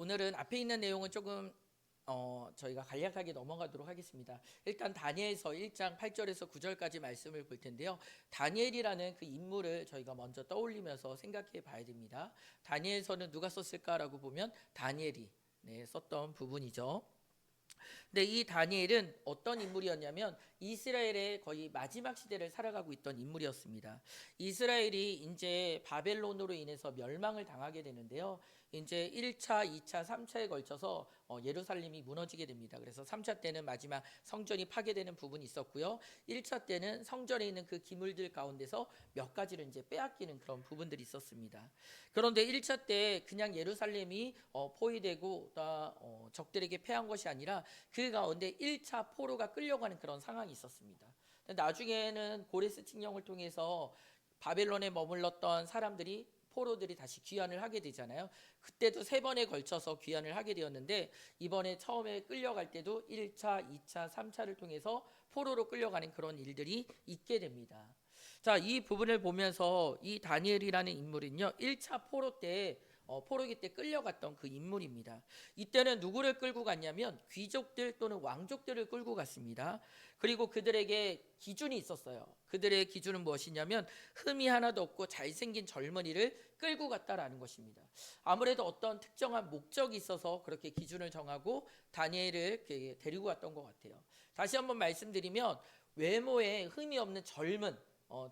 오늘은 앞에 있는 내용은 조금 저희가 간략하게 넘어가도록 하겠습니다. 일단 다니엘서 1장 8절에서 9절까지 말씀을 볼 텐데요. 다니엘이라는 그 인물을 저희가 먼저 떠올리면서 생각해 봐야 됩니다. 다니엘서는 누가 썼을까라고 보면 다니엘이 썼던 부분이죠. 근데 이 다니엘은 어떤 인물이었냐면 이스라엘의 거의 마지막 시대를 살아가고 있던 인물이었습니다. 이스라엘이 이제 바벨론으로 인해서 멸망을 당하게 되는데요. 이제 1차, 2차, 3차에 걸쳐서 예루살렘이 무너지게 됩니다. 그래서 3차 때는 마지막 성전이 파괴되는 부분이 있었고요. 1차 때는 성전에 있는 그 기물들 가운데서 몇 가지를 이제 빼앗기는 그런 부분들이 있었습니다. 그런데 1차 때 그냥 예루살렘이 포위되고 적들에게 패한 것이 아니라 그 가운데 1차 포로가 끌려가는 그런 상황이 있었습니다. 나중에는 고레스 칙령을 통해서 바벨론에 머물렀던 사람들이 포로들이 다시 귀환을 하게 되잖아요. 그때도 3번에 걸쳐서 귀환을 하게 되었는데 이번에 처음에 끌려갈 때도 1차, 2차, 3차를 통해서 포로로 끌려가는 그런 일들이 있게 됩니다. 자, 이 부분을 보면서 이 다니엘이라는 인물은요, 1차 포로기 때 끌려갔던 그 인물입니다. 이때는 누구를 끌고 갔냐면 귀족들 또는 왕족들을 끌고 갔습니다. 그리고 그들에게 기준이 있었어요. 그들의 기준은 무엇이냐면 흠이 하나도 없고 잘생긴 젊은이를 끌고 갔다라는 것입니다. 아무래도 어떤 특정한 목적이 있어서 그렇게 기준을 정하고 다니엘을 데리고 갔던 것 같아요. 다시 한번 말씀드리면 외모에 흠이 없는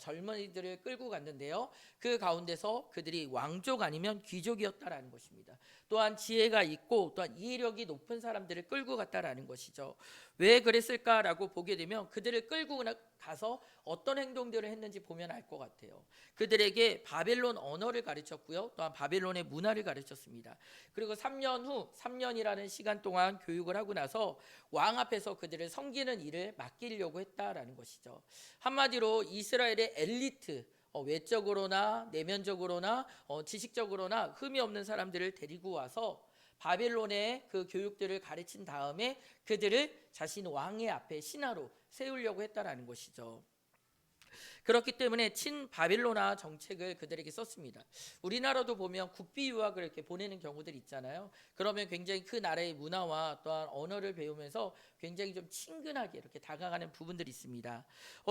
젊은이들을 끌고 갔는데요. 그 가운데서 그들이 왕족 아니면 귀족이었다라는 것입니다. 또한 지혜가 있고 또한 이해력이 높은 사람들을 끌고 갔다라는 것이죠. 왜 그랬을까라고 보게 되면 그들을 끌고 가서 어떤 행동들을 했는지 보면 알 것 같아요. 그들에게 바벨론 언어를 가르쳤고요. 또한 바벨론의 문화를 가르쳤습니다. 그리고 3년이라는 시간 동안 교육을 하고 나서 왕 앞에서 그들을 섬기는 일을 맡기려고 했다라는 것이죠. 한마디로 이스라엘의 엘리트, 외적으로나 내면적으로나 지식적으로나 흠이 없는 사람들을 데리고 와서 바벨론의 그 교육들을 가르친 다음에 그들을 자신 왕의 앞에 신하로 세우려고 했다라는 것이죠. 그렇기 때문에 친바벨로나 정책을 그들에게 썼습니다. 우리나라도 보면 국비 유학을 이렇게 보내는 경우들이 있잖아요. 그러면 굉장히 그 나라의 문화와 또한 언어를 배우면서 굉장히 좀 친근하게 이렇게 다가가는 부분들이 있습니다.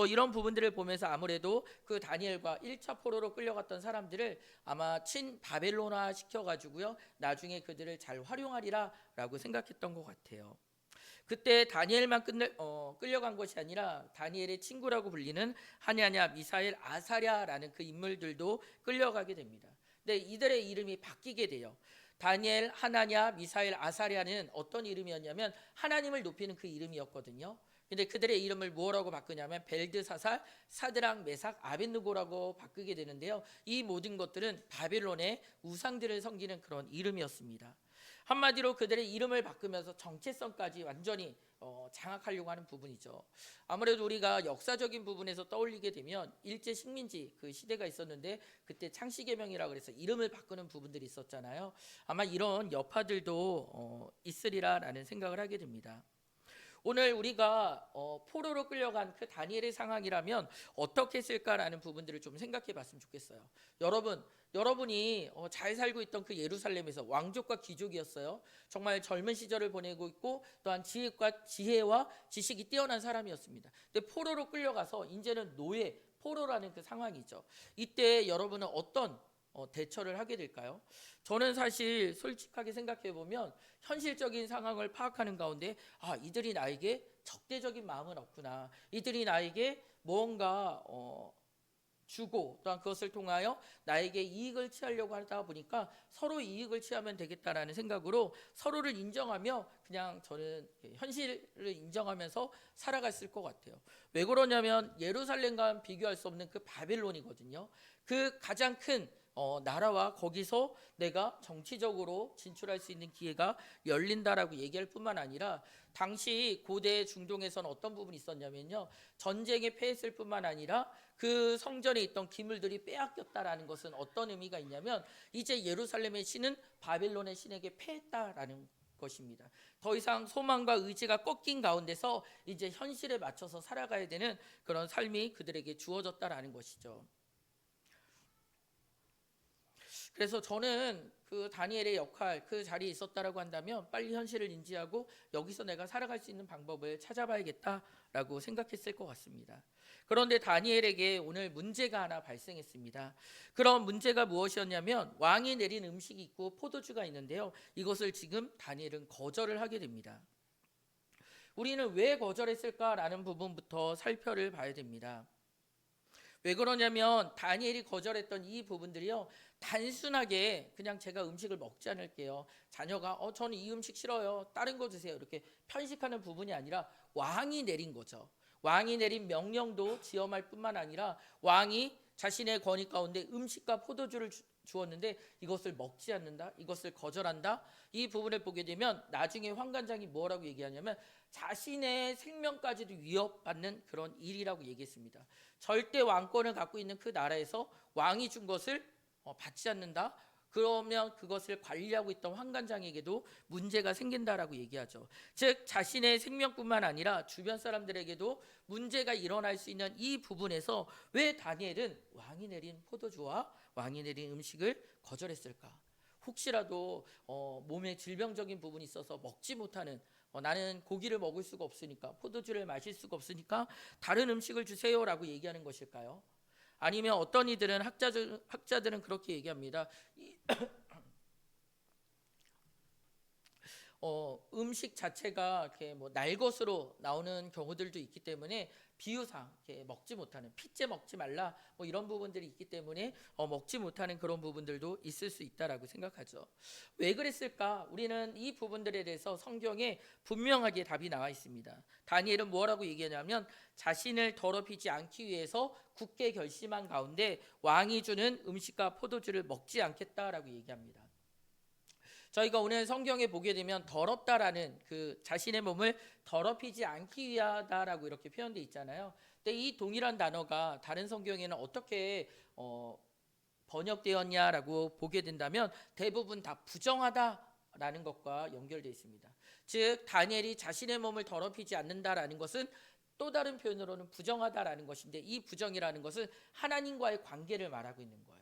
이런 부분들을 보면서 아무래도 그 다니엘과 1차 포로로 끌려갔던 사람들을 아마 친바벨로나 시켜가지고요. 나중에 그들을 잘 활용하리라라고 생각했던 것 같아요. 그때 다니엘만 끌려간 것이 아니라 다니엘의 친구라고 불리는 하냐냐, 미사엘, 아사랴라는 그 인물들도 끌려가게 됩니다. 근데 이들의 이름이 바뀌게 돼요. 다니엘, 하나냐, 미사엘, 아사랴는 어떤 이름이었냐면 하나님을 높이는 그 이름이었거든요. 근데 그들의 이름을 뭐라고 바꾸냐면 벨드사살, 사드랑, 메삭, 아벳느고라고 바꾸게 되는데요. 이 모든 것들은 바벨론의 우상들을 섬기는 그런 이름이었습니다. 한마디로 그들의 이름을 바꾸면서 정체성까지 완전히 장악하려고 하는 부분이죠. 아무래도 우리가 역사적인 부분에서 떠올리게 되면 일제 식민지 그 시대가 있었는데 그때 창씨개명이라 그래서 이름을 바꾸는 부분들이 있었잖아요. 아마 이런 여파들도 있으리라라는 생각을 하게 됩니다. 오늘 우리가 포로로 끌려간 그 다니엘의 상황이라면 어떻게 했을까라는 부분들을 좀 생각해 봤으면 좋겠어요. 여러분이 잘 살고 있던 그 예루살렘에서 왕족과 귀족이었어요. 정말 젊은 시절을 보내고 있고 또한 지혜와 지식이 뛰어난 사람이었습니다. 근데 포로로 끌려가서 이제는 포로라는 그 상황이죠. 이때 여러분은 어떤 대처를 하게 될까요? 저는 사실 솔직하게 생각해 보면 현실적인 상황을 파악하는 가운데 이들이 나에게 적대적인 마음은 없구나. 이들이 나에게 무언가 주고 또한 그것을 통하여 나에게 이익을 취하려고 하다 보니까 서로 이익을 취하면 되겠다라는 생각으로 서로를 인정하며 그냥 저는 현실을 인정하면서 살아갔을 것 같아요. 왜 그러냐면 예루살렘과 비교할 수 없는 그 바벨론이거든요. 그 가장 큰 나라와 거기서 내가 정치적으로 진출할 수 있는 기회가 열린다라고 얘기할 뿐만 아니라 당시 고대 중동에서는 어떤 부분이 있었냐면요. 전쟁에 패했을 뿐만 아니라 그 성전에 있던 기물들이 빼앗겼다라는 것은 어떤 의미가 있냐면 이제 예루살렘의 신은 바벨론의 신에게 패했다라는 것입니다. 더 이상 소망과 의지가 꺾인 가운데서 이제 현실에 맞춰서 살아가야 되는 그런 삶이 그들에게 주어졌다라는 것이죠. 그래서 저는 그 다니엘의 역할, 그 자리에 있었다라고 한다면 빨리 현실을 인지하고 여기서 내가 살아갈 수 있는 방법을 찾아봐야겠다라고 생각했을 것 같습니다. 그런데 다니엘에게 오늘 문제가 하나 발생했습니다. 그런 문제가 무엇이었냐면 왕이 내린 음식이 있고 포도주가 있는데요. 이것을 지금 다니엘은 거절을 하게 됩니다. 우리는 왜 거절했을까라는 부분부터 살펴를 봐야 됩니다. 왜 그러냐면 다니엘이 거절했던 이 부분들이요, 단순하게 그냥 제가 음식을 먹지 않을게요, 자녀가 저는 이 음식 싫어요, 다른 거 드세요, 이렇게 편식하는 부분이 아니라 왕이 내린 거죠. 왕이 내린 명령도 지엄할 뿐만 아니라 왕이 자신의 권위 가운데 음식과 포도주를 주었는데 이것을 먹지 않는다, 이것을 거절한다. 이 부분을 보게 되면 나중에 황관장이 뭐라고 얘기하냐면 자신의 생명까지도 위협받는 그런 일이라고 얘기했습니다. 절대 왕권을 갖고 있는 그 나라에서 왕이 준 것을 받지 않는다, 그러면 그것을 관리하고 있던 황관장에게도 문제가 생긴다라고 얘기하죠. 즉 자신의 생명뿐만 아니라 주변 사람들에게도 문제가 일어날 수 있는 이 부분에서 왜 다니엘은 왕이 내린 포도주와 왕이 내린 음식을 거절했을까? 혹시라도 몸에 질병적인 부분이 있어서 먹지 못하는, 나는 고기를 먹을 수가 없으니까, 포도주를 마실 수가 없으니까 다른 음식을 주세요라고 얘기하는 것일까요? 아니면 어떤 이들은 학자들은 그렇게 얘기합니다. 음식 자체가 이렇게 뭐 날것으로 나오는 경우들도 있기 때문에 비유상 이렇게 먹지 못하는, 핏째 먹지 말라 뭐 이런 부분들이 있기 때문에 먹지 못하는 그런 부분들도 있을 수 있다라고 생각하죠. 왜 그랬을까? 우리는 이 부분들에 대해서 성경에 분명하게 답이 나와 있습니다. 다니엘은 뭐라고 얘기하냐면 자신을 더럽히지 않기 위해서 굳게 결심한 가운데 왕이 주는 음식과 포도주를 먹지 않겠다라고 얘기합니다. 저희가 오늘 성경에 보게 되면 더럽다라는 그 자신의 몸을 더럽히지 않기 위하다라고 이렇게 표현되어 있잖아요. 근데 이 동일한 단어가 다른 성경에는 어떻게 번역되었냐라고 보게 된다면 대부분 다 부정하다라는 것과 연결되어 있습니다. 즉 다니엘이 자신의 몸을 더럽히지 않는다라는 것은 또 다른 표현으로는 부정하다라는 것인데, 이 부정이라는 것은 하나님과의 관계를 말하고 있는 거예요.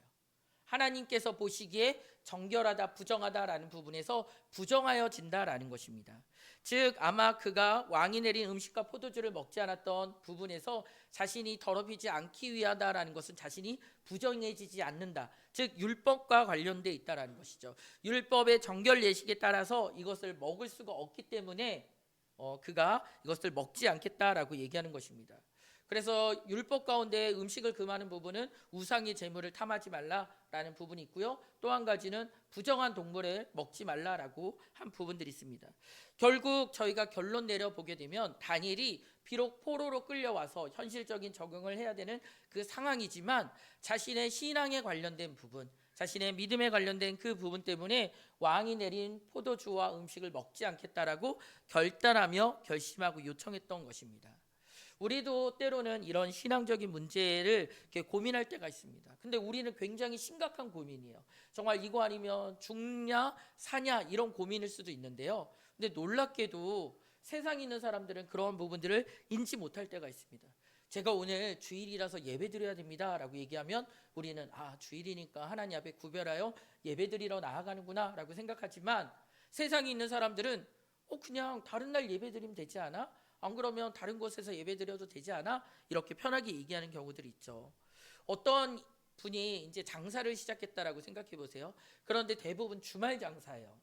하나님께서 보시기에 정결하다, 부정하다라는 부분에서 부정하여진다라는 것입니다. 즉 아마 그가 왕이 내린 음식과 포도주를 먹지 않았던 부분에서 자신이 더럽히지 않기 위하다라는 것은 자신이 부정해지지 않는다, 즉 율법과 관련돼 있다라는 것이죠. 율법의 정결 예식에 따라서 이것을 먹을 수가 없기 때문에 그가 이것을 먹지 않겠다라고 얘기하는 것입니다. 그래서 율법 가운데 음식을 금하는 부분은 우상의 제물을 탐하지 말라라는 부분이 있고요. 또 한 가지는 부정한 동물을 먹지 말라라고 한 부분들이 있습니다. 결국 저희가 결론 내려보게 되면 다니엘이 비록 포로로 끌려와서 현실적인 적용을 해야 되는 그 상황이지만 자신의 신앙에 관련된 부분, 자신의 믿음에 관련된 그 부분 때문에 왕이 내린 포도주와 음식을 먹지 않겠다라고 결단하며 결심하고 요청했던 것입니다. 우리도 때로는 이런 신앙적인 문제를 이렇게 고민할 때가 있습니다. 근데 우리는 굉장히 심각한 고민이에요. 정말 이거 아니면 죽냐 사냐 이런 고민일 수도 있는데요. 근데 놀랍게도 세상에 있는 사람들은 그런 부분들을 인지 못할 때가 있습니다. 제가 오늘 주일이라서 예배 드려야 됩니다 라고 얘기하면 우리는 주일이니까 하나님 앞에 구별하여 예배 드리러 나아가는구나 라고 생각하지만, 세상에 있는 사람들은 그냥 다른 날 예배 드리면 되지 않아? 안 그러면 다른 곳에서 예배 드려도 되지 않아? 이렇게 편하게 얘기하는 경우들이 있죠. 어떤 분이 이제 장사를 시작했다라고 생각해 보세요. 그런데 대부분 주말 장사예요.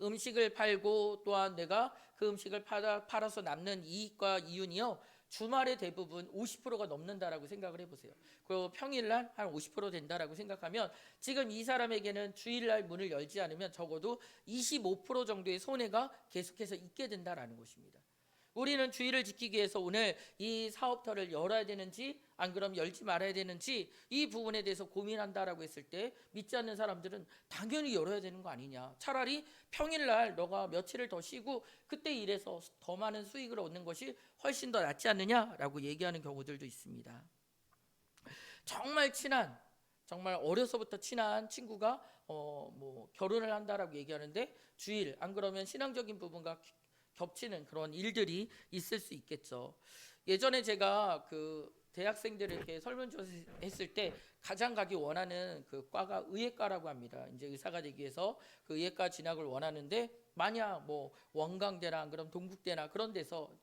음식을 팔고 또한 내가 그 음식을 팔아서 남는 이익과 이윤이요, 주말에 대부분 50%가 넘는다라고 생각을 해보세요. 그리고 평일날 한 50% 된다라고 생각하면 지금 이 사람에게는 주일날 문을 열지 않으면 적어도 25% 정도의 손해가 계속해서 있게 된다라는 것입니다. 우리는 주의를 지키기 위해서 오늘 이 사업터를 열어야 되는지 안 그럼 열지 말아야 되는지 이 부분에 대해서 고민한다라고 했을 때 믿지 않는 사람들은 당연히 열어야 되는 거 아니냐, 차라리 평일날 너가 며칠을 더 쉬고 그때 일해서 더 많은 수익을 얻는 것이 훨씬 더 낫지 않느냐라고 얘기하는 경우들도 있습니다. 정말 친한, 정말 어려서부터 친한 친구가 결혼을 한다라고 얘기하는데 주일 안 그러면 신앙적인 부분과 겹치는 그런 일들이 있을 수 있겠죠. 예전에 제가 그 대학생들을 이렇게 설문조사했을 때 가장 가기 원하는 그 과가 의예과라고 합니다. 이제 의사가 되기 위해서 그 의예과 진학을 원하는데 만약 뭐 원광대나 안 그럼 동국대나 그런 데서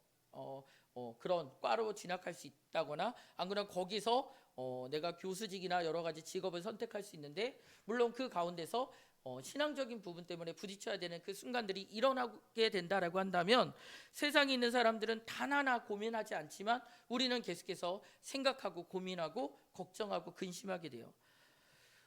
그런 과로 진학할 수 있다거나 안 그러면 거기서 내가 교수직이나 여러 가지 직업을 선택할 수 있는데 물론 그 가운데서 신앙적인 부분 때문에 부딪혀야 되는 그 순간들이 일어나게 된다라고 한다면 세상에 있는 사람들은 단 하나 고민하지 않지만 우리는 계속해서 생각하고 고민하고 걱정하고 근심하게 돼요.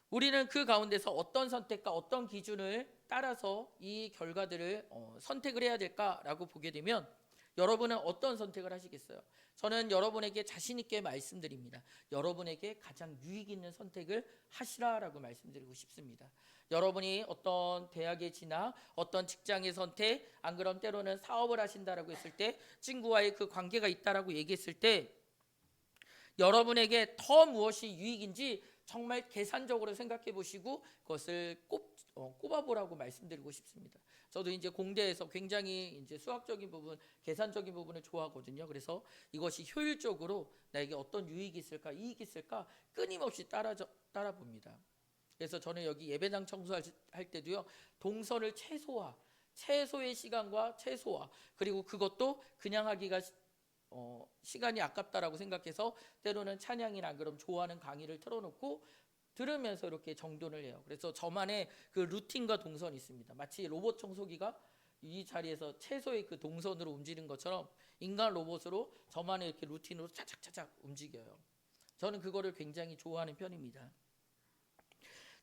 우리는 그 가운데서 어떤 선택과 어떤 기준을 따라서 이 결과들을 선택을 해야 될까라고 보게 되면 여러분은 어떤 선택을 하시겠어요? 저는 여러분에게 자신 있게 말씀드립니다. 여러분에게 가장 유익 있는 선택을 하시라라고 말씀드리고 싶습니다. 여러분이 어떤 대학에 진학, 어떤 직장의 선택, 안 그럼 때로는 사업을 하신다라고 했을 때 친구와의 그 관계가 있다라고 얘기했을 때 여러분에게 더 무엇이 유익인지 정말 계산적으로 생각해 보시고 그것을 꼽아보라고 말씀드리고 싶습니다. 저도 이제 공대에서 굉장히 이제 수학적인 부분, 계산적인 부분을 좋아하거든요. 그래서 이것이 효율적으로 나에게 어떤 유익이 있을까, 이익이 있을까 끊임없이 따라봅니다. 그래서 저는 여기 예배당 청소할 때도요, 동선을 최소의 시간과 최소화, 그리고 그것도 그냥 하기가 시간이 아깝다라고 생각해서 때로는 찬양이나 안 그럼 좋아하는 강의를 틀어놓고 들으면서 이렇게 정돈을 해요. 그래서 저만의 그 루틴과 동선이 있습니다. 마치 로봇 청소기가 이 자리에서 최소의 그 동선으로 움직이는 것처럼 인간 로봇으로 저만의 이렇게 루틴으로 차착차착 움직여요. 저는 그거를 굉장히 좋아하는 편입니다.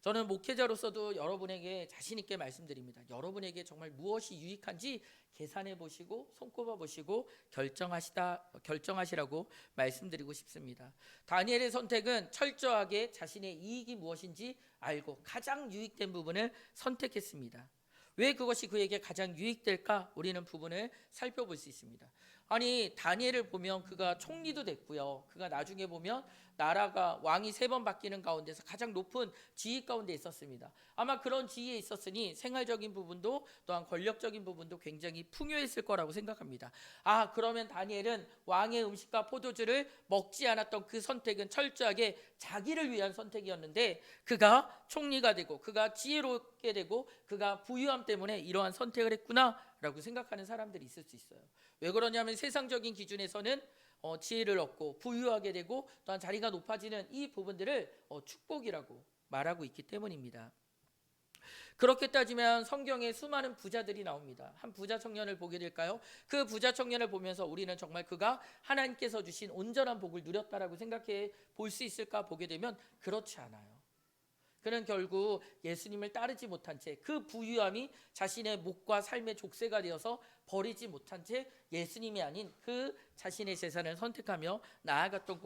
저는 목회자로서도 여러분에게 자신 있게 말씀드립니다. 여러분에게 정말 무엇이 유익한지 계산해 보시고 손꼽아 보시고 결정하시라고 말씀드리고 싶습니다. 다니엘의 선택은 철저하게 자신의 이익이 무엇인지 알고 가장 유익된 부분을 선택했습니다. 왜 그것이 그에게 가장 유익될까? 우리는 부분을 살펴볼 수 있습니다. 아니 다니엘을 보면 그가 총리도 됐고요. 그가 나중에 보면 나라가 왕이 3번 바뀌는 가운데서 가장 높은 지위 가운데 있었습니다. 아마 그런 지위에 있었으니 생활적인 부분도 또한 권력적인 부분도 굉장히 풍요했을 거라고 생각합니다. 그러면 다니엘은 왕의 음식과 포도주를 먹지 않았던 그 선택은 철저하게 자기를 위한 선택이었는데 그가 총리가 되고 그가 지혜롭게 되고 그가 부유함 때문에 이러한 선택을 했구나라고 생각하는 사람들이 있을 수 있어요. 왜 그러냐면 세상적인 기준에서는 지혜를 얻고 부유하게 되고 또한 자리가 높아지는 이 부분들을 축복이라고 말하고 있기 때문입니다. 그렇게 따지면 성경에 수많은 부자들이 나옵니다. 한 부자 청년을 보게 될까요? 그 부자 청년을 보면서 우리는 정말 그가 하나님께서 주신 온전한 복을 누렸다라고 생각해 볼 수 있을까 보게 되면 그렇지 않아요. 그는 결국 예수님을 따르지 못한 채 그 부유함이 자신의 목과 삶의 족쇄가 되어서 버리지 못한 채 예수님이 아닌 그 자신의 재산을 선택하며 나아갔던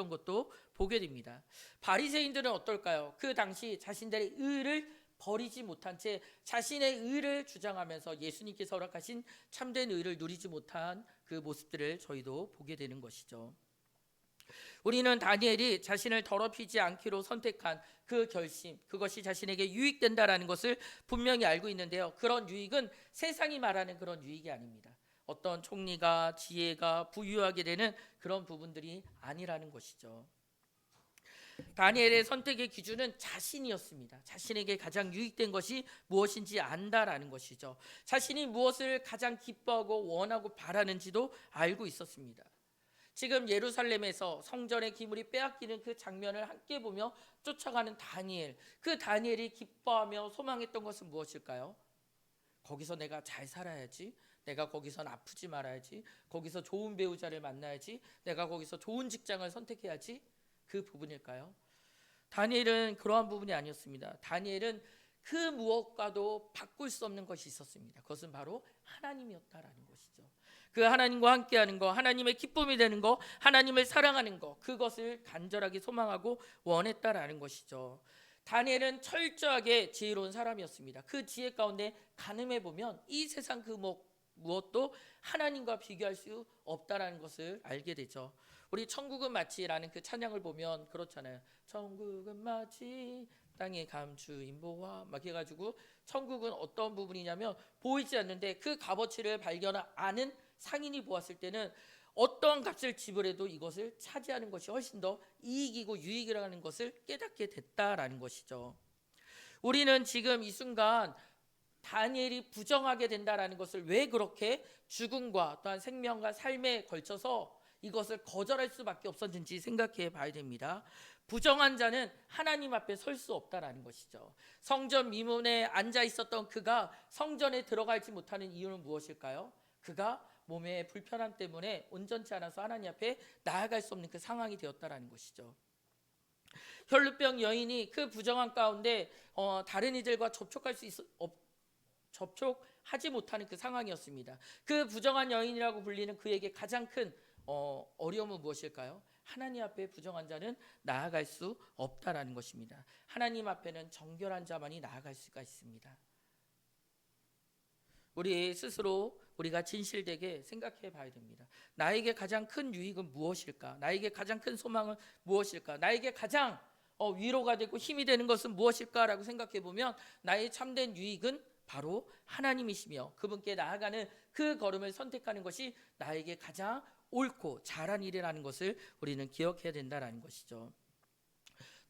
것도 보게 됩니다. 바리새인들은 어떨까요? 그 당시 자신들의 의를 버리지 못한 채 자신의 의를 주장하면서 예수님께서 허락하신 참된 의를 누리지 못한 그 모습들을 저희도 보게 되는 것이죠. 우리는 다니엘이 자신을 더럽히지 않기로 선택한 그 결심, 그것이 자신에게 유익된다라는 것을 분명히 알고 있는데요. 그런 유익은 세상이 말하는 그런 유익이 아닙니다. 어떤 총리가 지혜가 부유하게 되는 그런 부분들이 아니라는 것이죠. 다니엘의 선택의 기준은 자신이었습니다. 자신에게 가장 유익된 것이 무엇인지 안다라는 것이죠. 자신이 무엇을 가장 기뻐하고 원하고 바라는지도 알고 있었습니다. 지금 예루살렘에서 성전의 기물이 빼앗기는 그 장면을 함께 보며 쫓아가는 다니엘, 그 다니엘이 기뻐하며 소망했던 것은 무엇일까요? 거기서 내가 잘 살아야지, 내가 거기선 아프지 말아야지, 거기서 좋은 배우자를 만나야지, 내가 거기서 좋은 직장을 선택해야지, 그 부분일까요? 다니엘은 그러한 부분이 아니었습니다. 다니엘은 그 무엇과도 바꿀 수 없는 것이 있었습니다. 그것은 바로 하나님이었다라는 것이죠. 그 하나님과 함께하는 것, 하나님의 기쁨이 되는 것, 하나님을 사랑하는 것, 그것을 간절하게 소망하고 원했다라는 것이죠. 다니엘은 철저하게 지혜로운 사람이었습니다. 그 지혜 가운데 가늠해 보면 이 세상 그 무엇도 하나님과 비교할 수 없다라는 것을 알게 되죠. 우리 천국은 마치라는 그 찬양을 보면 그렇잖아요. 천국은 마치 땅에 감추인 보화 막 해가지고 천국은 어떤 부분이냐면 보이지 않는데 그 값어치를 발견하는 상인이 보았을 때는 어떠한 값을 지불해도 이것을 차지하는 것이 훨씬 더 이익이고 유익이라는 것을 깨닫게 됐다라는 것이죠. 우리는 지금 이 순간 다니엘이 부정하게 된다라는 것을 왜 그렇게 죽음과 또한 생명과 삶에 걸쳐서 이것을 거절할 수밖에 없었는지 생각해 봐야 됩니다. 부정한 자는 하나님 앞에 설 수 없다라는 것이죠. 성전 미문에 앉아 있었던 그가 성전에 들어가지 못하는 이유는 무엇일까요? 그가 몸의 불편함 때문에 온전치 않아서 하나님 앞에 나아갈 수 없는 그 상황이 되었다라는 것이죠. 혈루병 여인이 그 부정한 가운데 다른 이들과 접촉하지 못하는 그 상황이었습니다. 그 부정한 여인이라고 불리는 그에게 가장 큰 어려움은 무엇일까요? 하나님 앞에 부정한 자는 나아갈 수 없다라는 것입니다. 하나님 앞에는 정결한 자만이 나아갈 수가 있습니다. 우리 스스로 우리가 진실되게 생각해 봐야 됩니다. 나에게 가장 큰 유익은 무엇일까? 나에게 가장 큰 소망은 무엇일까? 나에게 가장 위로가 되고 힘이 되는 것은 무엇일까라고 생각해 보면 나의 참된 유익은 바로 하나님이시며 그분께 나아가는 그 걸음을 선택하는 것이 나에게 가장 옳고 잘한 일이라는 것을 우리는 기억해야 된다는 것이죠.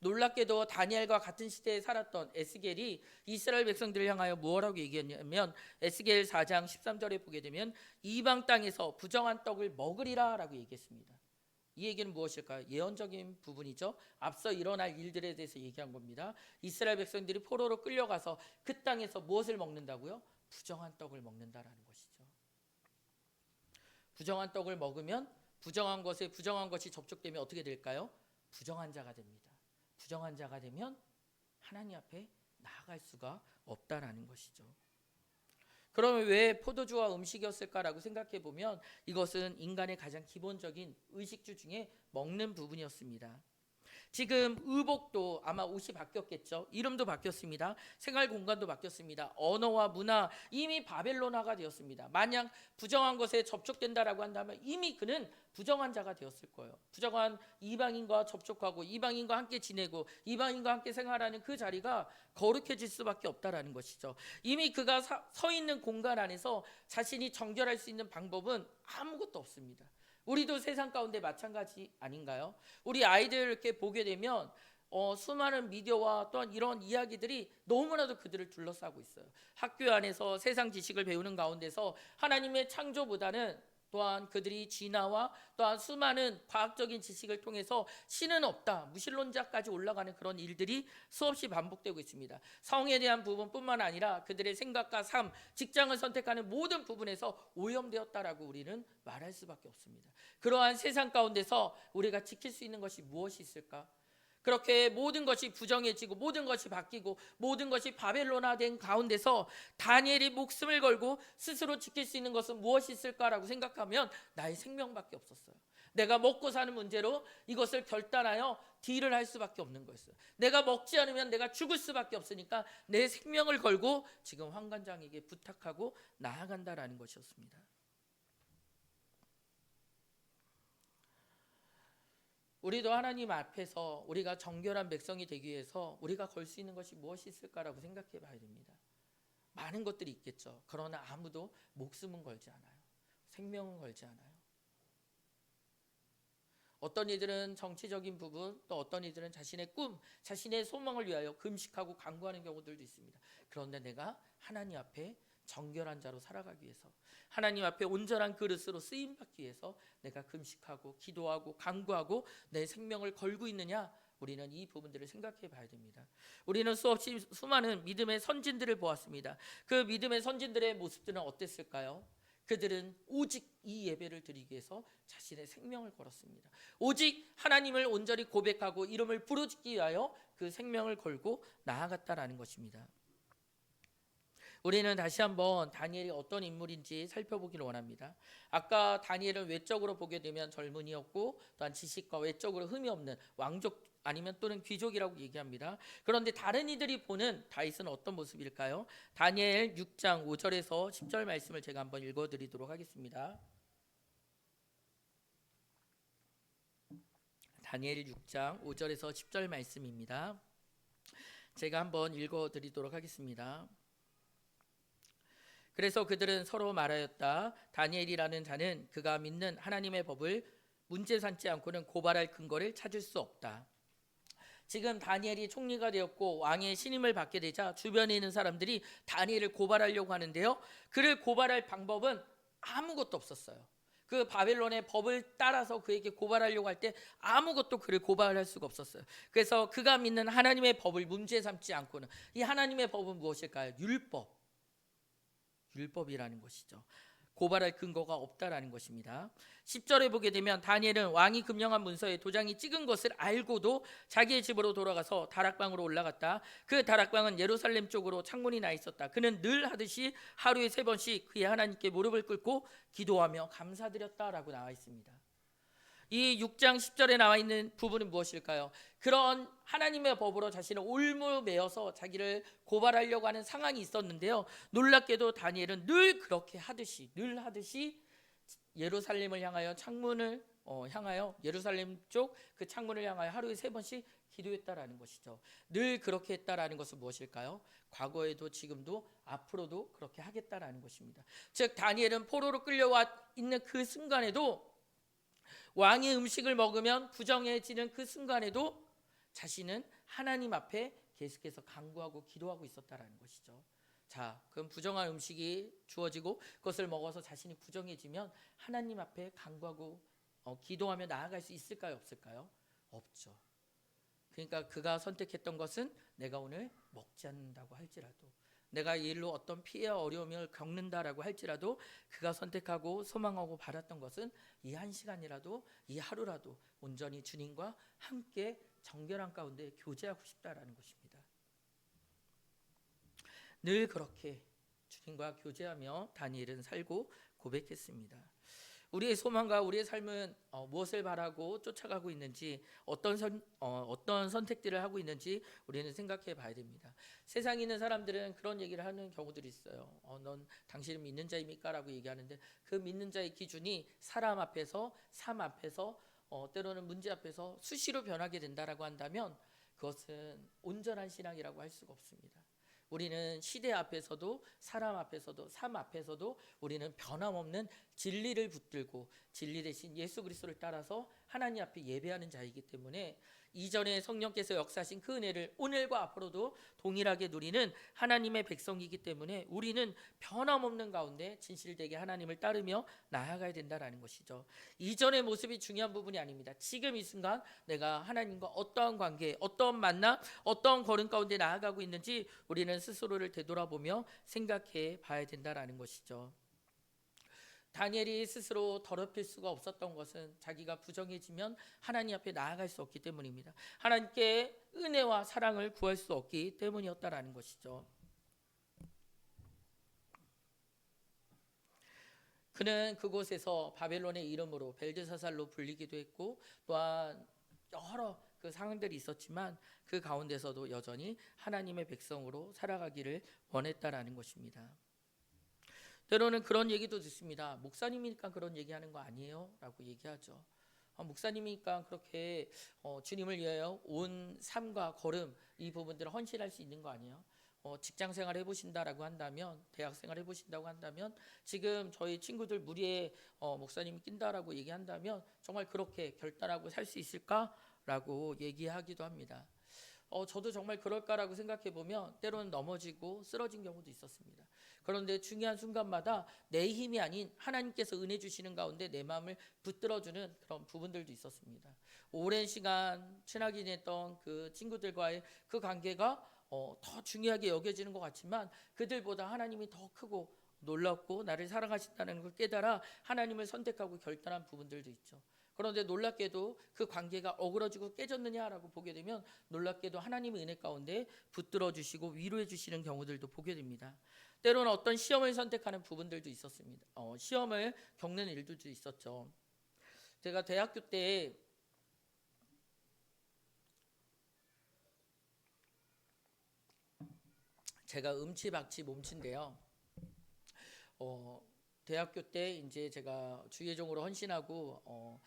놀랍게도 다니엘과 같은 시대에 살았던 에스겔이 이스라엘 백성들을 향하여 뭐라고 얘기했냐면 에스겔 4장 13절에 보게 되면 이방 땅에서 부정한 떡을 먹으리라 라고 얘기했습니다. 이 얘기는 무엇일까요? 예언적인 부분이죠. 앞서 일어날 일들에 대해서 얘기한 겁니다. 이스라엘 백성들이 포로로 끌려가서 그 땅에서 무엇을 먹는다고요? 부정한 떡을 먹는다라는 것이죠. 부정한 떡을 먹으면 부정한 것이 접촉되면 어떻게 될까요? 부정한 자가 됩니다. 부정한 자가 되면 하나님 앞에 나아갈 수가 없다라는 것이죠. 그러면 왜 포도주와 음식이었을까라고 생각해 보면 이것은 인간의 가장 기본적인 의식주 중에 먹는 부분이었습니다. 지금 의복도 아마 옷이 바뀌었겠죠. 이름도 바뀌었습니다. 생활 공간도 바뀌었습니다. 언어와 문화 이미 바벨론화가 되었습니다. 만약 부정한 것에 접촉된다라고 한다면 이미 그는 부정한 자가 되었을 거예요. 부정한 이방인과 접촉하고 이방인과 함께 지내고 이방인과 함께 생활하는 그 자리가 거룩해질 수밖에 없다라는 것이죠. 이미 그가 서 있는 공간 안에서 자신이 정결할 수 있는 방법은 아무것도 없습니다. 우리도 세상 가운데 마찬가지 아닌가요? 우리 아이들 이렇게 보게 되면 수많은 미디어와 또한 이런 이야기들이 너무나도 그들을 둘러싸고 있어요. 학교 안에서 세상 지식을 배우는 가운데서 하나님의 창조보다는 또한 그들이 진화와 또한 수많은 과학적인 지식을 통해서 신은 없다, 무신론자까지 올라가는 그런 일들이 수없이 반복되고 있습니다. 성에 대한 부분뿐만 아니라 그들의 생각과 삶, 직장을 선택하는 모든 부분에서 오염되었다라고 우리는 말할 수밖에 없습니다. 그러한 세상 가운데서 우리가 지킬 수 있는 것이 무엇이 있을까? 그렇게 모든 것이 부정해지고 모든 것이 바뀌고 모든 것이 바벨론화된 가운데서 다니엘이 목숨을 걸고 스스로 지킬 수 있는 것은 무엇이 있을까라고 생각하면 나의 생명밖에 없었어요. 내가 먹고 사는 문제로 이것을 결단하여 딜을 할 수밖에 없는 거였어요. 내가 먹지 않으면 내가 죽을 수밖에 없으니까 내 생명을 걸고 지금 환관장에게 부탁하고 나아간다라는 것이었습니다. 우리도 하나님 앞에서 우리가 정결한 백성이 되기 위해서 우리가 걸 수 있는 것이 무엇이 있을까라고 생각해 봐야 됩니다. 많은 것들이 있겠죠. 그러나 아무도 목숨은 걸지 않아요. 생명은 걸지 않아요. 어떤 이들은 정치적인 부분, 또 어떤 이들은 자신의 꿈, 자신의 소망을 위하여 금식하고 간구하는 경우들도 있습니다. 그런데 내가 하나님 앞에 정결한 자로 살아가기 위해서 하나님 앞에 온전한 그릇으로 쓰임받기 위해서 내가 금식하고 기도하고 간구하고 내 생명을 걸고 있느냐, 우리는 이 부분들을 생각해 봐야 됩니다. 우리는 수없이 수많은 믿음의 선진들을 보았습니다. 그 믿음의 선진들의 모습들은 어땠을까요? 그들은 오직 이 예배를 드리기 위해서 자신의 생명을 걸었습니다. 오직 하나님을 온전히 고백하고 이름을 부르짖기 위하여 그 생명을 걸고 나아갔다라는 것입니다. 우리는 다시 한번 다니엘이 어떤 인물인지 살펴보기를 원합니다. 아까 다니엘은 외적으로 보게 되면 젊은이였고 또한 지식과 외적으로 흠이 없는 왕족 아니면 또는 귀족이라고 얘기합니다. 그런데 다른 이들이 보는 다윗은 어떤 모습일까요? 다니엘 6장 5절에서 10절 말씀을 제가 한번 읽어드리도록 하겠습니다. 다니엘 6장 5절에서 10절 말씀입니다. 제가 한번 읽어드리도록 하겠습니다. 그래서 그들은 서로 말하였다. 다니엘이라는 자는 그가 믿는 하나님의 법을 문제 삼지 않고는 고발할 근거를 찾을 수 없다. 지금 다니엘이 총리가 되었고 왕의 신임을 받게 되자 주변에 있는 사람들이 다니엘을 고발하려고 하는데요. 그를 고발할 방법은 아무것도 없었어요. 그 바벨론의 법을 따라서 그에게 고발하려고 할 때 아무것도 그를 고발할 수가 없었어요. 그래서 그가 믿는 하나님의 법을 문제 삼지 않고는, 이 하나님의 법은 무엇일까요? 율법이라는 것이죠. 고발할 근거가 없다라는 것입니다. 10절에 보게 되면 다니엘은 왕이 금령한 문서에 도장이 찍은 것을 알고도 자기의 집으로 돌아가서 다락방으로 올라갔다. 그 다락방은 예루살렘 쪽으로 창문이 나 있었다. 그는 늘 하듯이 하루에 3번씩 그의 하나님께 무릎을 꿇고 기도하며 감사드렸다라고 나와 있습니다. 이 6장 10절에 나와 있는 부분은 무엇일까요? 그런 하나님의 법으로 자신을 올무매어서 자기를 고발하려고 하는 상황이 있었는데요. 놀랍게도 다니엘은 늘 그렇게 하듯이 예루살렘을 향하여 창문을 향하여 예루살렘 쪽 그 창문을 향하여 하루에 3번씩 기도했다라는 것이죠. 늘 그렇게 했다라는 것은 무엇일까요? 과거에도 지금도 앞으로도 그렇게 하겠다라는 것입니다. 즉 다니엘은 포로로 끌려와 있는 그 순간에도, 왕의 음식을 먹으면 부정해지는 그 순간에도 자신은 하나님 앞에 계속해서 간구하고 기도하고 있었다라는 것이죠. 자, 그럼 부정한 음식이 주어지고 그것을 먹어서 자신이 부정해지면 하나님 앞에 간구하고 기도하며 나아갈 수 있을까요, 없을까요? 없죠. 그러니까 그가 선택했던 것은 내가 오늘 먹지 않는다고 할지라도, 내가 이 일로 어떤 피해와 어려움을 겪는다라고 할지라도 그가 선택하고 소망하고 바랐던 것은 이 한 시간이라도, 이 하루라도 온전히 주님과 함께 정결한 가운데 교제하고 싶다라는 것입니다. 늘 그렇게 주님과 교제하며 다니엘은 살고 고백했습니다. 우리의 소망과 우리의 삶은 무엇을 바라고 쫓아가고 있는지, 어떤 선택들을 하고 있는지 우리는 생각해 봐야 됩니다. 세상에 있는 사람들은 그런 얘기를 하는 경우들이 있어요. 넌 당신은 믿는 자입니까? 라고 얘기하는데 그 믿는 자의 기준이 사람 앞에서, 삶 앞에서, 때로는 문제 앞에서 수시로 변하게 된다라고 한다면 그것은 온전한 신앙이라고 할 수가 없습니다. 우리는 시대 앞에서도, 사람 앞에서도, 삶 앞에서도 우리는 변함없는 진리를 붙들고 진리 대신 예수 그리스도를 따라서 하나님 앞에 예배하는 자이기 때문에 이전에 성령께서 역사하신 그 은혜를 오늘과 앞으로도 동일하게 누리는 하나님의 백성이기 때문에 우리는 변함없는 가운데 진실되게 하나님을 따르며 나아가야 된다는 것이죠. 이전의 모습이 중요한 부분이 아닙니다. 지금 이 순간 내가 하나님과 어떠한 관계, 어떠한 만남, 어떠한 걸음 가운데 나아가고 있는지 우리는 스스로를 되돌아보며 생각해 봐야 된다는 것이죠. 다니엘이 스스로 더럽힐 수가 없었던 것은 자기가 부정해지면 하나님 앞에 나아갈 수 없기 때문입니다. 하나님께 은혜와 사랑을 구할 수 없기 때문이었다라는 것이죠. 그는 그곳에서 바벨론의 이름으로 벨드사살로 불리기도 했고 또한 여러 그 상황들이 있었지만 그 가운데서도 여전히 하나님의 백성으로 살아가기를 원했다라는 것입니다. 때로는 그런 얘기도 듣습니다. 목사님이니까 그런 얘기하는 거 아니에요? 라고 얘기하죠. 목사님이니까 그렇게 주님을 위하여 온 삶과 걸음, 이 부분들을 헌신할 수 있는 거 아니에요? 직장생활 해보신다라고 한다면, 대학생활 해보신다고 한다면, 지금 저희 친구들 무리에 목사님이 낀다라고 얘기한다면 정말 그렇게 결단하고 살 수 있을까라고 얘기하기도 합니다. 저도 정말 그럴까라고 생각해 보면 때로는 넘어지고 쓰러진 경우도 있었습니다. 그런데 중요한 순간마다 내 힘이 아닌 하나님께서 은혜 주시는 가운데 내 마음을 붙들어주는 그런 부분들도 있었습니다. 오랜 시간 친하게 지냈던 그 친구들과의 그 관계가 더 중요하게 여겨지는 것 같지만 그들보다 하나님이 더 크고 놀랍고 나를 사랑하신다는 걸 깨달아 하나님을 선택하고 결단한 부분들도 있죠. 그런데 놀랍게도 그 관계가 어그러지고 깨졌느냐라고 보게 되면 놀랍게도 하나님의 은혜 가운데 붙들어 주시고 위로해 주시는 경우들도 보게 됩니다. 때로는 어떤 시험을 선택하는 부분들도 있었습니다. 시험을 겪는 일들도 있었죠. 제가 대학교 때 제가 음치박치 몸치인데요. 대학교 때 이제 제가 주예종으로 헌신하고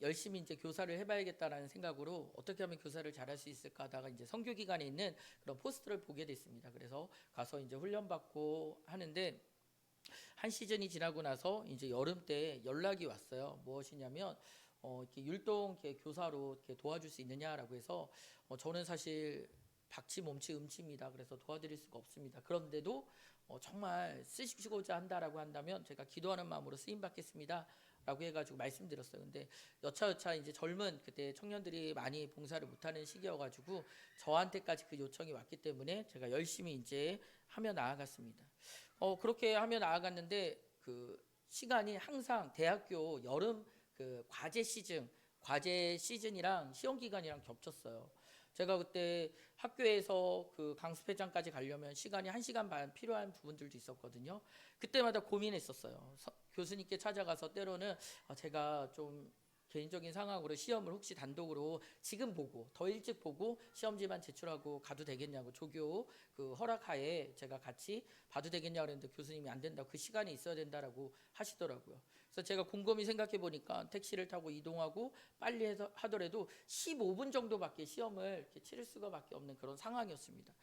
열심히 이제 교사를 해봐야겠다라는 생각으로 어떻게 하면 교사를 잘할 수 있을까 하다가 이제 선교 기관에 있는 그런 포스터를 보게 됐습니다. 그래서 가서 이제 훈련받고 하는데 한 시즌이 지나고 나서 이제 여름 때 연락이 왔어요. 무엇이냐면 이렇게 율동 이렇게 교사로 이렇게 도와줄 수 있느냐라고 해서 저는 사실 박치 몸치 음치입니다. 그래서 도와드릴 수가 없습니다. 그런데도 정말 쓰시고자 한다라고 한다면 제가 기도하는 마음으로 쓰임 받겠습니다. 라고 해가지고 말씀드렸어요. 근데 여차여차 이제 젊은 그때 청년들이 많이 봉사를 못하는 시기여가지고 저한테까지 그 요청이 왔기 때문에 제가 열심히 이제 하며 나아갔습니다. 그렇게 하며 나아갔는데 그 시간이 항상 대학교 여름 그 과제 시즌이랑 시험 기간이랑 겹쳤어요. 제가 그때 학교에서 그 강습회장까지 가려면 시간이 1시간 반 필요한 부분들도 있었거든요. 그때마다 고민했었어요. 교수님께 찾아가서 때로는 제가 좀 개인적인 상황으로 시험을 혹시 단독으로 지금 보고 더 일찍 보고 시험지만 제출하고 가도 되겠냐고 조교 그 허락하에 제가 같이 봐도 되겠냐고 그랬는데 교수님이 안 된다고 그 시간이 있어야 된다라고 하시더라고요. 그래서 제가 곰곰이 생각해 보니까 택시를 타고 이동하고 빨리 해서 하더라도 15분 정도밖에 시험을 이렇게 치를 수가밖에 없는 그런 상황이었습니다.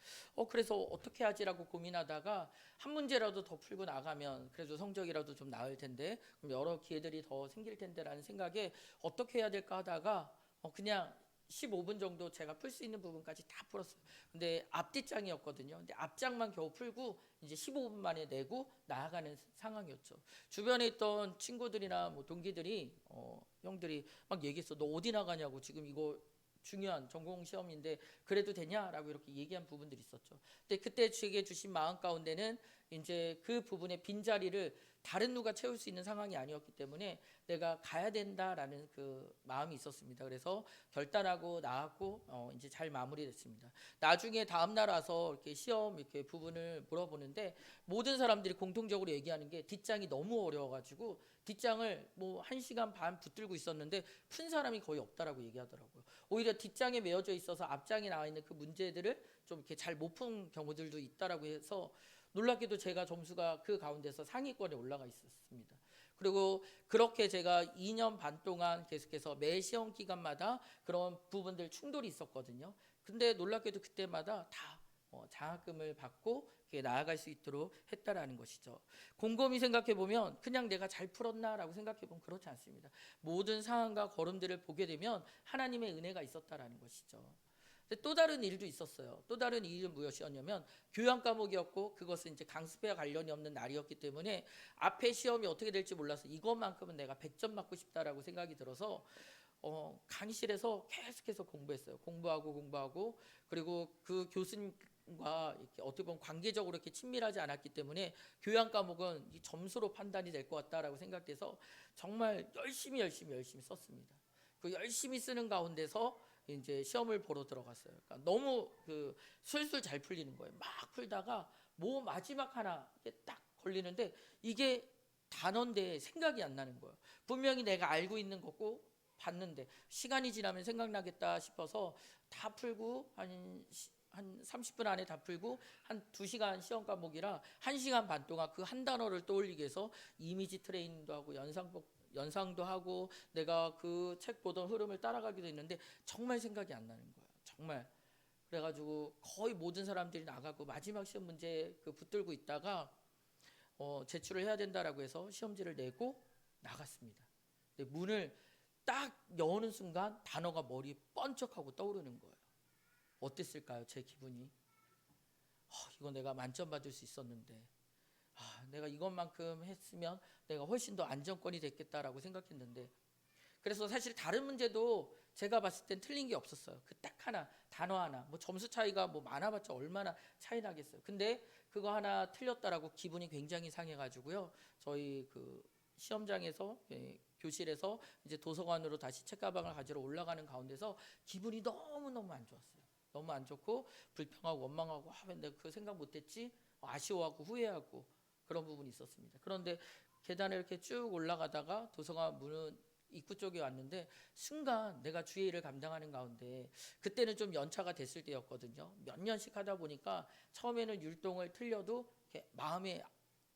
그래서 어떻게 하지라고 고민하다가 한 문제라도 더 풀고 나가면 그래도 성적이라도 좀 나을 텐데 그럼 여러 기회들이 더 생길 텐데라는 생각에 어떻게 해야 될까 하다가 그냥 15분 정도 제가 풀 수 있는 부분까지 다 풀었어요. 근데 앞뒷장이었거든요. 근데 앞장만 겨우 풀고 이제 15분 만에 내고 나아가는 상황이었죠. 주변에 있던 친구들이나 뭐 동기들이 형들이 막 얘기했어. 너 어디 나가냐고 지금 이거 중요한 전공 시험인데 그래도 되냐라고 이렇게 얘기한 부분들이 있었죠. 근데 그때 제게 주신 마음 가운데는 이제 그 부분의 빈자리를 다른 누가 채울 수 있는 상황이 아니었기 때문에 내가 가야 된다라는 그 마음이 있었습니다. 그래서 결단하고 나왔고 이제 잘 마무리됐습니다. 나중에 다음 날 와서 이렇게 시험 이렇게 부분을 물어보는데 모든 사람들이 공통적으로 얘기하는 게 뒷장이 너무 어려워가지고 뒷장을 뭐 1시간 반 붙들고 있었는데 푼 사람이 거의 없다라고 얘기하더라고요. 오히려 뒷장에 메어져 있어서 앞장에 나와 있는 그 문제들을 좀 이렇게 잘 못 푼 경우들도 있다라고 해서 놀랍게도 제가 점수가 그 가운데서 상위권에 올라가 있었습니다. 그리고 그렇게 제가 2년 반 동안 계속해서 매 시험 기간마다 그런 부분들 충돌이 있었거든요. 근데 놀랍게도 그때마다 다 장학금을 받고 나아갈 수 있도록 했다라는 것이죠. 곰곰이 생각해 보면 그냥 내가 잘 풀었나라고 생각해 보면 그렇지 않습니다. 모든 상황과 걸음들을 보게 되면 하나님의 은혜가 있었다라는 것이죠. 근데 또 다른 일도 있었어요. 또 다른 일은 무엇이었냐면 교양 과목이었고 그것은 이제 강습회와 관련이 없는 날이었기 때문에 앞에 시험이 어떻게 될지 몰라서 이것만큼은 내가 100점 맞고 싶다라고 생각이 들어서 강의실에서 계속해서 공부했어요. 공부하고 그리고 그 교수님과 이렇게 어떻게 보면 관계적으로 이렇게 친밀하지 않았기 때문에 교양 과목은 이 점수로 판단이 될 것 같다라고 생각돼서 정말 열심히 썼습니다. 그 열심히 쓰는 가운데서 이제 시험을 보러 들어갔어요. 그러니까 너무 그 술술 잘 풀리는 거예요. 막 풀다가 뭐 마지막 하나 이게 딱 걸리는데 이게 단어인데 생각이 안 나는 거예요. 분명히 내가 알고 있는 거고 봤는데 시간이 지나면 생각나겠다 싶어서 다 풀고 한 30분 안에 다 풀고 한 2시간 시험 과목이라 1시간 반 동안 그 한 단어를 떠올리기 위해서 이미지 트레이닝도 하고 연상도 하고 내가 그 책 보던 흐름을 따라가기도 했는데 정말 생각이 안 나는 거예요. 정말. 그래가지고 거의 모든 사람들이 나가고 마지막 시험 문제 그 붙들고 있다가 제출을 해야 된다라고 해서 시험지를 내고 나갔습니다. 근데 문을 딱 여는 순간 단어가 머리에 번쩍하고 떠오르는 거예요. 어땠을까요? 제 기분이. 이거 내가 만점 받을 수 있었는데 내가 이것만큼 했으면 내가 훨씬 더 안정권이 됐겠다라고 생각했는데 그래서 사실 다른 문제도 제가 봤을 땐 틀린 게 없었어요. 그 딱 하나 단어 하나 뭐 점수 차이가 뭐 많아봤자 얼마나 차이 나겠어요. 근데 그거 하나 틀렸다라고 기분이 굉장히 상해가지고요. 저희 그 시험장에서 교실에서 이제 도서관으로 다시 책가방을 가지러 올라가는 가운데서 기분이 너무너무 안 좋았어요. 너무 안 좋고 불평하고 원망하고 내가 그 생각 못했지 아쉬워하고 후회하고 그런 부분이 있었습니다. 그런데 계단을 이렇게 쭉 올라가다가 도서관 문은 입구 쪽에 왔는데 순간 내가 주의 일을 감당하는 가운데 그때는 좀 연차가 됐을 때였거든요. 몇 년씩 하다 보니까 처음에는 율동을 틀려도 이렇게 마음에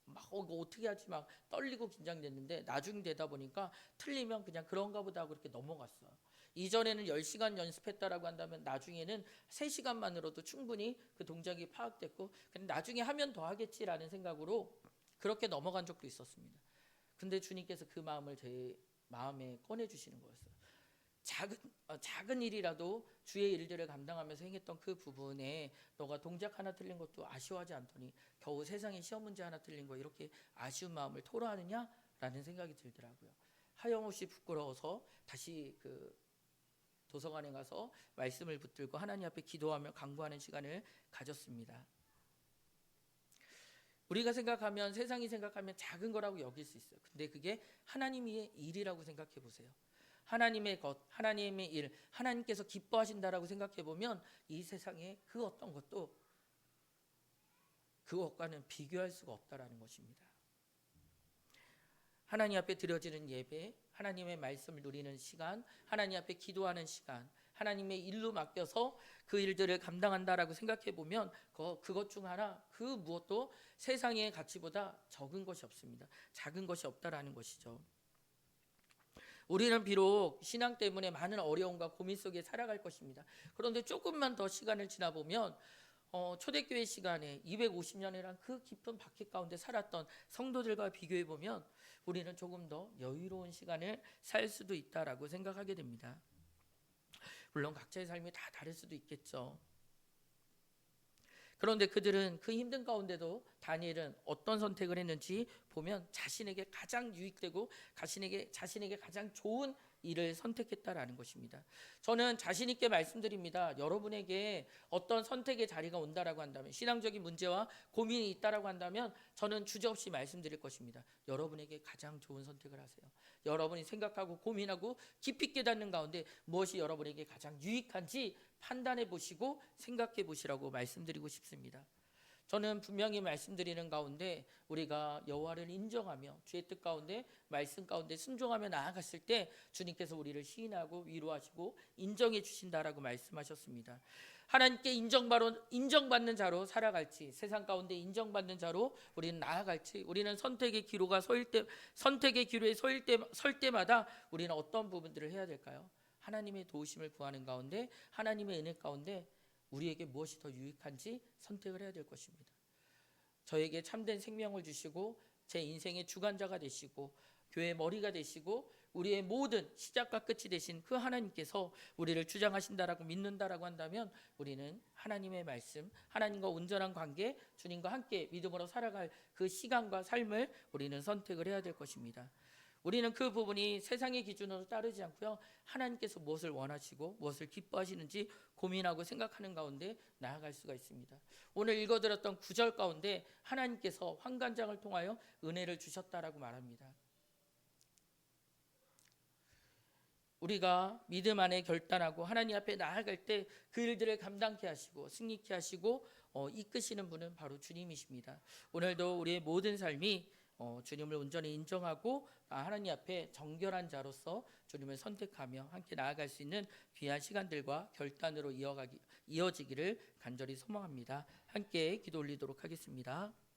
막 이거 어떻게 하지 막 떨리고 긴장됐는데 나중 되다 보니까 틀리면 그냥 그런가 보다 하고 이렇게 넘어갔어요. 이전에는 10시간 연습했다라고 한다면 나중에는 3시간만으로도 충분히 그 동작이 파악됐고 근데 나중에 하면 더 하겠지라는 생각으로 그렇게 넘어간 적도 있었습니다. 근데 주님께서 그 마음을 제 마음에 꺼내 주시는 거였어요. 작은 일이라도 주의 일들을 감당하면서 행했던 그 부분에 너가 동작 하나 틀린 것도 아쉬워하지 않더니 겨우 세상에 시험 문제 하나 틀린 거 이렇게 아쉬운 마음을 토로하느냐라는 생각이 들더라고요. 하염없이 부끄러워서 다시 그 도서관에 가서 말씀을 붙들고 하나님 앞에 기도하며 강구하는 시간을 가졌습니다. 우리가 생각하면, 세상이 생각하면 작은 거라고 여길 수 있어요. 근데 그게 하나님의 일이라고 생각해 보세요. 하나님의 것, 하나님의 일, 하나님께서 기뻐하신다라고 생각해 보면 이 세상에 그 어떤 것도 그것과는 비교할 수가 없다라는 것입니다. 하나님 앞에 드려지는 예배, 하나님의 말씀을 누리는 시간, 하나님 앞에 기도하는 시간, 하나님의 일로 맡겨서 그 일들을 감당한다라고 생각해 보면 그것 중 하나, 그 무엇도 세상의 가치보다 적은 것이 없습니다. 작은 것이 없다라는 것이죠. 우리는 비록 신앙 때문에 많은 어려움과 고민 속에 살아갈 것입니다. 그런데 조금만 더 시간을 지나보면 초대교회 시간에 250년이란 그 깊은 박해 가운데 살았던 성도들과 비교해 보면 우리는 조금 더 여유로운 시간을 살 수도 있다라고 생각하게 됩니다. 물론 각자의 삶이 다 다를 수도 있겠죠. 그런데 그들은 그 힘든 가운데도 다니엘은 어떤 선택을 했는지 보면 자신에게 가장 유익되고 자신에게 가장 좋은 일을 선택했다라는 것입니다. 저는 자신 있게 말씀드립니다. 여러분에게 어떤 선택의 자리가 온다라고 한다면, 신앙적인 문제와 고민이 있다라고 한다면 저는 주저없이 말씀드릴 것입니다. 여러분에게 가장 좋은 선택을 하세요. 여러분이 생각하고 고민하고 깊이 깨닫는 가운데 무엇이 여러분에게 가장 유익한지 판단해 보시고 생각해 보시라고 말씀드리고 싶습니다. 저는 분명히 말씀드리는 가운데 우리가 여호와를 인정하며 주의 뜻 가운데 말씀 가운데 순종하며 나아갔을 때 주님께서 우리를 시인하고 위로하시고 인정해 주신다라고 말씀하셨습니다. 하나님께 인정받는 자로 살아갈지, 세상 가운데 인정받는 자로 우리는 나아갈지, 우리는 선택의 기로에 설 때마다 우리는 어떤 부분들을 해야 될까요? 하나님의 도우심을 구하는 가운데, 하나님의 은혜 가운데 우리에게 무엇이 더 유익한지 선택을 해야 될 것입니다. 저에게 참된 생명을 주시고 제 인생의 주관자가 되시고 교회의 머리가 되시고 우리의 모든 시작과 끝이 되신 그 하나님께서 우리를 주장하신다라고 믿는다라고 한다면 우리는 하나님의 말씀, 하나님과 온전한 관계, 주님과 함께 믿음으로 살아갈 그 시간과 삶을 우리는 선택을 해야 될 것입니다. 우리는 그 부분이 세상의 기준으로 따르지 않고요, 하나님께서 무엇을 원하시고 무엇을 기뻐하시는지 고민하고 생각하는 가운데 나아갈 수가 있습니다. 오늘 읽어드렸던 9절 가운데 하나님께서 환관장을 통하여 은혜를 주셨다라고 말합니다. 우리가 믿음 안에 결단하고 하나님 앞에 나아갈 때 그 일들을 감당케 하시고 승리케 하시고 이끄시는 분은 바로 주님이십니다. 오늘도 우리의 모든 삶이 주님을 온전히 인정하고 하나님 앞에 정결한 자로서 주님을 선택하며 함께 나아갈 수 있는 귀한 시간들과 결단으로 이어지기를 간절히 소망합니다. 함께 기도 올리도록 하겠습니다.